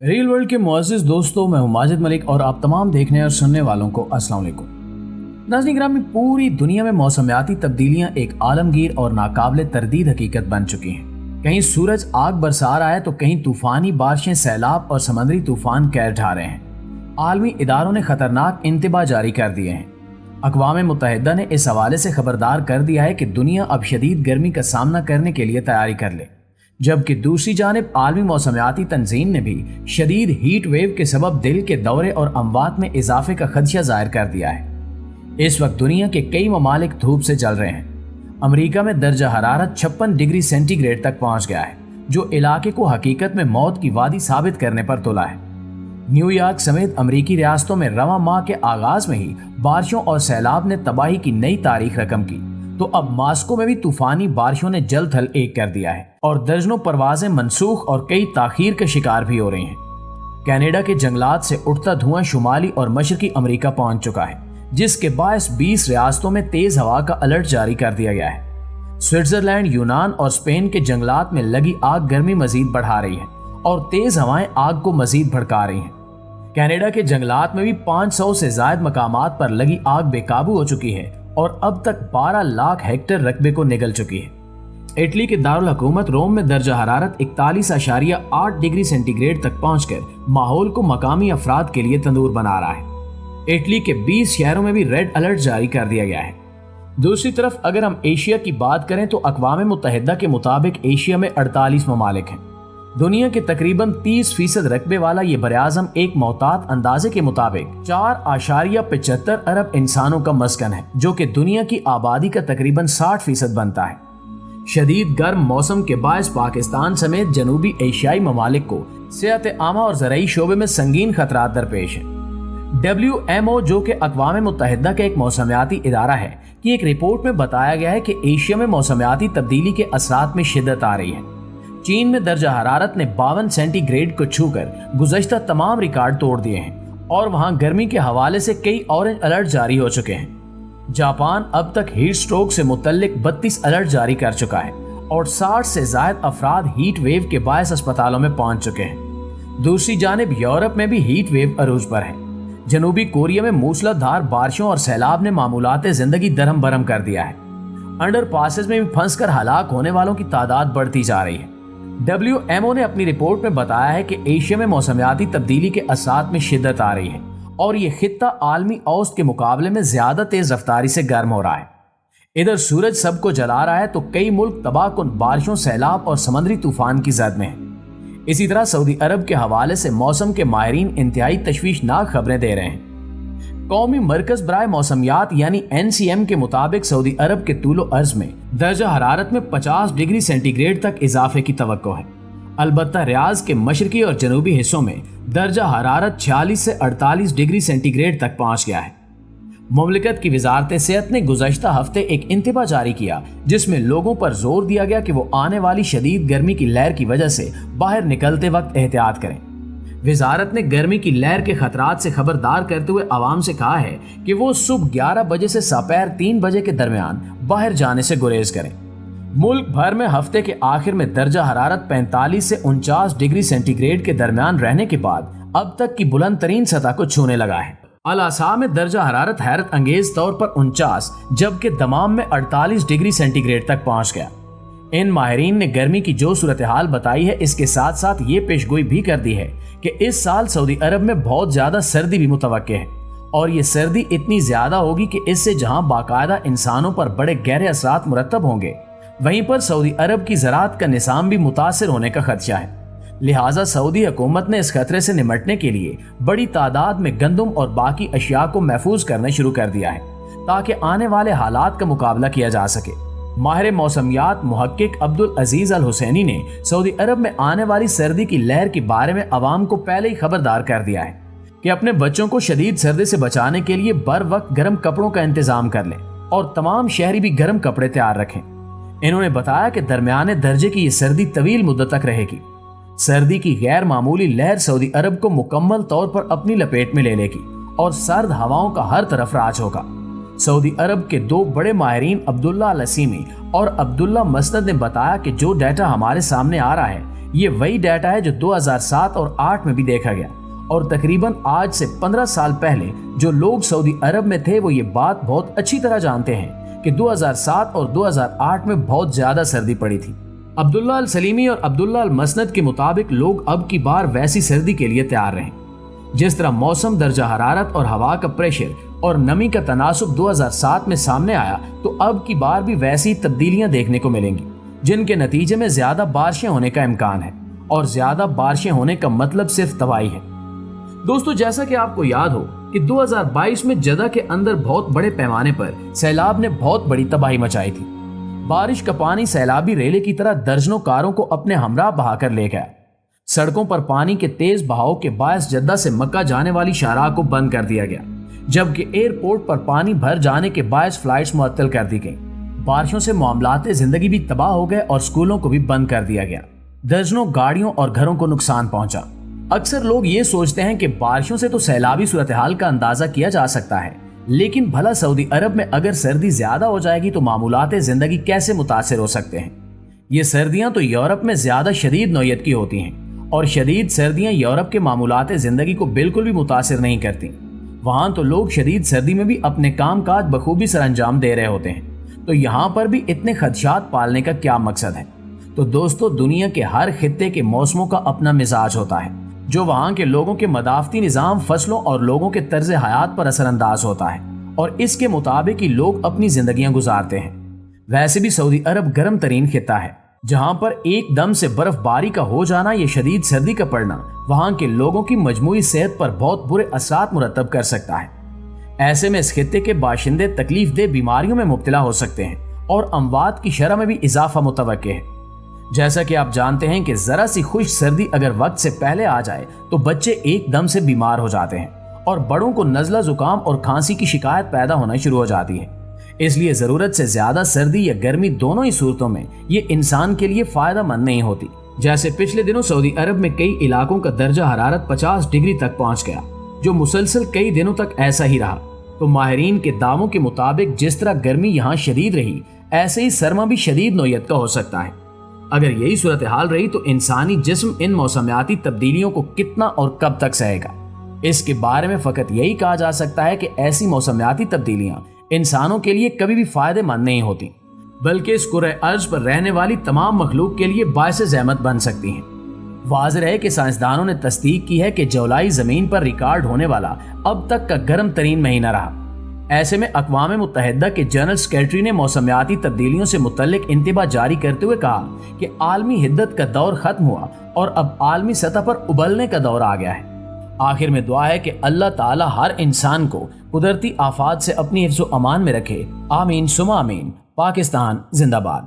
Reel world के मुअज़्ज़िज़ दोस्तों, मैं हूं माजिद मलिक और आप तमाम देखने और सुनने वालों को अस्सलाम वालेकुम। नाज़रीन ग्रामी, पूरी दुनिया में मौसमियाती तब्दीलियां एक आलमगीर और नाकाबिले तरदीद हकीकत बन चुकी हैं। कहीं सूरज आग बरसा रहा है तो कहीं तूफानी बारिशें, सैलाब और समंदरी तूफान कहर ढा रहे हैं। आलमी इदारों ने खतरनाक इंतबाह जारी कर दिए हैं। अक़वाम मुत्तहिदा ने इस हवाले से खबरदार कर दिया है कि दुनिया अब शदीद गर्मी का सामना करने के लिए तैयारी कर ले, जबकि दूसरी जानिब आलमी मौसमियाती तंजीम ने भी शदीद हीट वेव के सबब दिल के दौरे और अमवात में इजाफे का खदशा जाहिर कर दिया है। इस वक्त दुनिया के कई ममालिक धूप से जल रहे हैं। अमेरिका में दर्जा हरारत 56 डिग्री सेंटीग्रेड तक पहुंच गया है, जो इलाके को हकीकत में मौत की वादी साबित करने पर तुला है। न्यूयॉर्क समेत अमरीकी रियासतों में रवां माह के आगाज में ही बारिशों और सैलाब ने तबाही की नई तारीख रकम की, तो अब मास्को में भी तूफानी बारिशों ने जल थल एक कर दिया है और दर्जनों परवाजें मनसूख और कई ताखीर का शिकार भी हो रही हैं। कनाडा के जंगलात से उठता धुआं शुमाली और मशरकी अमेरिका पहुंच चुका है, जिसके बायस 20 रियासतों में तेज हवा का अलर्ट जारी कर दिया गया है। स्विट्जरलैंड, यूनान और स्पेन के जंगलात में लगी आग गर्मी मजीद बढ़ा रही है और तेज हवाएं आग को मजीद भड़का रही हैं। कनाडा के जंगलात में भी 500 से ज्यादा मकामात पर लगी आग बेकाबू हो चुकी है और अब तक 12 लाख हेक्टेयर रकबे को निगल चुकी है। इटली के दारुल हुकूमत रोम में दर्जा हरारत 41.8 डिग्री सेंटीग्रेड तक पहुंचकर माहौल को मकामी अफराद के लिए तंदूर बना रहा है। इटली के 20 शहरों में भी रेड अलर्ट जारी कर दिया गया है। दूसरी तरफ अगर हम एशिया की बात करें तो अक़वाम मुत्तहिदा के मुताबिक एशिया में 48 ममालिक हैं। दुनिया के तकरीबन 30% रकबे वाला ये बरआज़म एक मोहतात अंदाजे के मुताबिक 4.75 अरब इंसानों का मस्कन है, जो कि दुनिया की आबादी का तकरीबन 60% बनता है। शदीद गर्म मौसम के बायस पाकिस्तान समेत जनूबी एशियाई ममालिक को सेहत आमा और ज़राई शोबे में संगीन खतरात दरपेश हैं। WMO, जो कि अक़वाम मुत्तहिदा का एक मौसमियाती इदारा है, की एक रिपोर्ट में बताया गया है कि एशिया में मौसमियाती तब्दीली के असरात में शिद्दत आ रही है। चीन में दर्जा हरारत ने 52 सेंटीग्रेड को छूकर गुज़श्ता तमाम रिकॉर्ड तोड़ दिए हैं और वहां गर्मी के हवाले से कई ऑरेंज अलर्ट जारी हो चुके हैं। जापान अब तक हीट स्ट्रोक से मुतल्लिक 32 अलर्ट जारी कर चुका है और 60 से ज्यादा अफराद हीट वेव के बायस अस्पतालों में पहुंच चुके हैं। दूसरी जानिब यूरोप में भी हीट वेव अरूज पर है। जनूबी कोरिया में मूसलाधार बारिशों और सैलाब ने मामूलाते जिंदगी दरहम बरहम कर दिया है। अंडर पासेस में भी फंसकर हलाक होने वालों की तादाद बढ़ती जा रही है। WMO ने अपनी रिपोर्ट में बताया है कि एशिया में मौसमियाती तब्दीली के असरात में शिद्दत आ रही है और ये खित्ता आलमी औसत के मुकाबले में ज्यादा तेज रफ्तारी से गर्म हो रहा है। इधर सूरज सबको जला रहा है तो कई मुल्क तबाहकुन बारिशों, सैलाब और समंदरी तूफान की जद में हैं। इसी तरह सऊदी अरब के हवाले से मौसम के माहिरीन इंतहाई तशवीशनाक खबरें दे रहे हैं। कौमी मरकज बराए मौसमियात यानी NCM के मुताबिक सऊदी अरब के तूलो अर्ज में दर्जा हरारत में 50 डिग्री सेंटीग्रेड तक इजाफे की तवक्को है। अलबत्ता रियाज के मशरकी और जनूबी हिस्सों में दर्जा हरारत 46 से 48 डिग्री सेंटीग्रेड तक पहुंच गया है। मुमलिकत की वजारत सेहत ने गुज़श्ता हफ्ते एक इंतबाह जारी किया, जिसमें लोगों पर जोर दिया गया कि वो आने वाली शदीद गर्मी की लहर की वजह से बाहर निकलते वक्त एहतियात करें। वजारत ने गर्मी की लहर के खतरात से खबरदार करते हुए आवाम से कहा है कि वो सुबह 11 बजे से दोपहर 3 बजे के दरमियान बाहर जाने से गुरेज करें। मुल्क भर में हफ्ते के आखिर में दर्जा हरारत 45 से 49 डिग्री सेंटीग्रेड के दरमियान रहने के बाद अब तक की बुलंद तरीन सतह को छूने लगा है। अल-असा में दर्जा हरारत हैरत अंगेज तौर पर 49, जबकि दमाम में 48 डिग्री सेंटीग्रेड तक पहुंच गया। इन माहिरीन ने गर्मी की जो सूरत हाल बताई है, इसके साथ साथ ये पेशगोई भी कर दी है कि इस साल सऊदी अरब में बहुत ज्यादा सर्दी भी मुतवक्के है और ये सर्दी इतनी ज्यादा होगी कि इससे जहां बाकायदा इंसानों पर बड़े गहरे असरात मुरतब होंगे, वहीं पर सऊदी अरब की ज़राअत का निज़ाम भी मुतासिर होने का खदशा है। लिहाजा सऊदी हुकूमत ने इस खतरे से निमटने के लिए बड़ी तादाद में गंदम और बाकी अशिया को महफूज करना शुरू कर दिया है, ताकि आने वाले हालात का मुकाबला किया जा सके। माहिर मौसमियात मुहक्किक अब्दुल अजीज अल हुसैनी ने सऊदी अरब में आने वाली सर्दी की लहर के बारे में अवाम को पहले ही खबरदार कर दिया है कि अपने बच्चों को शदीद सर्दी से बचाने के लिए बर वक्त गर्म कपड़ों का इंतजाम कर लें और तमाम शहरी भी गर्म कपड़े तैयार रखें। इन्होंने बताया कि दरमियाने दर्जे की ये सर्दी तवील मुद्दत तक रहेगी। सर्दी की गैर मामूली लहर सऊदी अरब को मुकम्मल तौर पर अपनी लपेट में ले लेगी और सर्द हवाओं का हर तरफ राज होगा। सऊदी अरब के दो बड़े माहिरीन अब्दुल्ला अल-असीमी और अब्दुल्ला मसनद ने बताया कि जो डाटा हमारे सामने आ रहा है, یہ وہی ڈیٹا ہے جو 2007 اور 8 میں بھی دیکھا گیا، اور تقریباً آج سے 15 سال پہلے جو لوگ سعودی عرب میں تھے وہ یہ بات بہت اچھی طرح جانتے ہیں کہ 2007 اور 2008 میں بہت زیادہ سردی پڑی تھی۔ عبداللہ السلیمی اور عبداللہ المسند کے مطابق لوگ اب کی بار ویسی سردی کے لیے تیار رہیں۔ جس طرح موسم، درجہ حرارت اور ہوا کا پریشر اور نمی کا تناسب 2007 میں سامنے آیا، تو اب کی بار بھی ویسی تبدیلیاں دیکھنے کو ملیں گی، جن کے نتیجے میں زیادہ بارشیں ہونے کا امکان ہے، اور زیادہ بارشیں ہونے کا مطلب صرف تباہی ہے۔ دوستو، جیسا کہ آپ کو یاد ہو کہ 2022 میں جدہ کے اندر بہت بڑے پیمانے پر سیلاب نے بہت بڑی تباہی مچائی تھی۔ بارش کا پانی سیلابی ریلے کی طرح درجنوں کاروں کو اپنے ہمراہ بہا کر لے گیا۔ سڑکوں پر پانی کے تیز بہاؤ کے باعث جدہ سے مکہ جانے والی شاہراہ کو بند کر دیا گیا، جبکہ ایئرپورٹ پر پانی بھر جانے کے باعث فلائٹس معطل کر دی گئیں۔ بارشوں سے معاملات زندگی بھی تباہ ہو گئے اور اسکولوں کو بھی بند کر دیا گیا۔ درجنوں گاڑیوں اور گھروں کو نقصان پہنچا۔ اکثر لوگ یہ سوچتے ہیں کہ بارشوں سے تو سیلابی صورتحال کا اندازہ کیا جا سکتا ہے، لیکن بھلا سعودی عرب میں اگر سردی زیادہ ہو جائے گی تو معمولات زندگی کیسے متاثر ہو سکتے ہیں؟ یہ سردیاں تو یورپ میں زیادہ شدید نوعیت کی ہوتی ہیں، اور شدید سردیاں یورپ کے معمولات زندگی کو بالکل بھی متاثر نہیں کرتی۔ وہاں تو لوگ شدید سردی میں بھی اپنے کام کاج بخوبی سر انجام دے رہے ہوتے ہیں، تو یہاں پر بھی اتنے خدشات پالنے کا کیا مقصد ہے؟ تو دوستو، دنیا کے ہر خطے کے موسموں کا اپنا مزاج ہوتا ہے، جو وہاں کے لوگوں کے مدافعتی نظام، فصلوں اور لوگوں کے طرز حیات پر اثر انداز ہوتا ہے، اور اس کے مطابق ہی لوگ اپنی زندگیاں گزارتے ہیں۔ ویسے بھی سعودی عرب گرم ترین خطہ ہے، جہاں پر ایک دم سے برف باری کا ہو جانا یا شدید سردی کا پڑنا وہاں کے لوگوں کی مجموعی صحت پر بہت برے اثرات مرتب کر سکتا ہے۔ ایسے میں اس خطے کے باشندے تکلیف دہ بیماریوں میں مبتلا ہو سکتے ہیں، اور اموات کی شرح میں بھی اضافہ متوقع ہے۔ جیسا کہ آپ جانتے ہیں کہ ذرا سی خشک سردی اگر وقت سے پہلے آ جائے تو بچے ایک دم سے بیمار ہو جاتے ہیں، اور بڑوں کو نزلہ زکام اور کھانسی کی شکایت پیدا ہونا شروع ہو جاتی ہے۔ اس لیے ضرورت سے زیادہ سردی یا گرمی دونوں ہی صورتوں میں یہ انسان کے لیے فائدہ مند نہیں ہوتی۔ جیسے پچھلے دنوں سعودی عرب میں کئی علاقوں کا درجہ حرارت 50 ڈگری تک پہنچ گیا، جو مسلسل کئی دنوں تک ایسا ہی رہا۔ تو ماہرین کے دعووں کے مطابق جس طرح گرمی یہاں شدید رہی، ایسے ہی سرما بھی شدید نوعیت کا ہو سکتا ہے۔ اگر یہی صورتحال رہی تو انسانی جسم ان موسمیاتی تبدیلیوں کو کتنا اور کب تک سہے گا؟ اس کے بارے میں فقط یہی کہا جا سکتا ہے کہ ایسی موسمیاتی تبدیلیاں انسانوں کے لیے کبھی بھی فائدہ مند نہیں ہوتی، بلکہ اس کرۂ ارض پر رہنے والی تمام مخلوق کے لیے باعث زحمت بن سکتی ہیں۔ واضح ہے کہ سائنسدانوں نے تصدیق کی ہے کہ جولائی زمین پر ریکارڈ ہونے والا اب تک کا گرم ترین مہینہ رہا۔ ایسے میں اقوام متحدہ کے جنرل سیکریٹری نے موسمیاتی تبدیلیوں سے متعلق انتباہ جاری کرتے ہوئے کہا کہ عالمی حدت کا دور ختم ہوا اور اب عالمی سطح پر ابلنے کا دور آ گیا ہے۔ آخر میں دعا ہے کہ اللہ تعالی ہر انسان کو قدرتی آفات سے اپنی حفظ و امان میں رکھے۔ آمین ثم آمین۔ پاکستان زندہ باد۔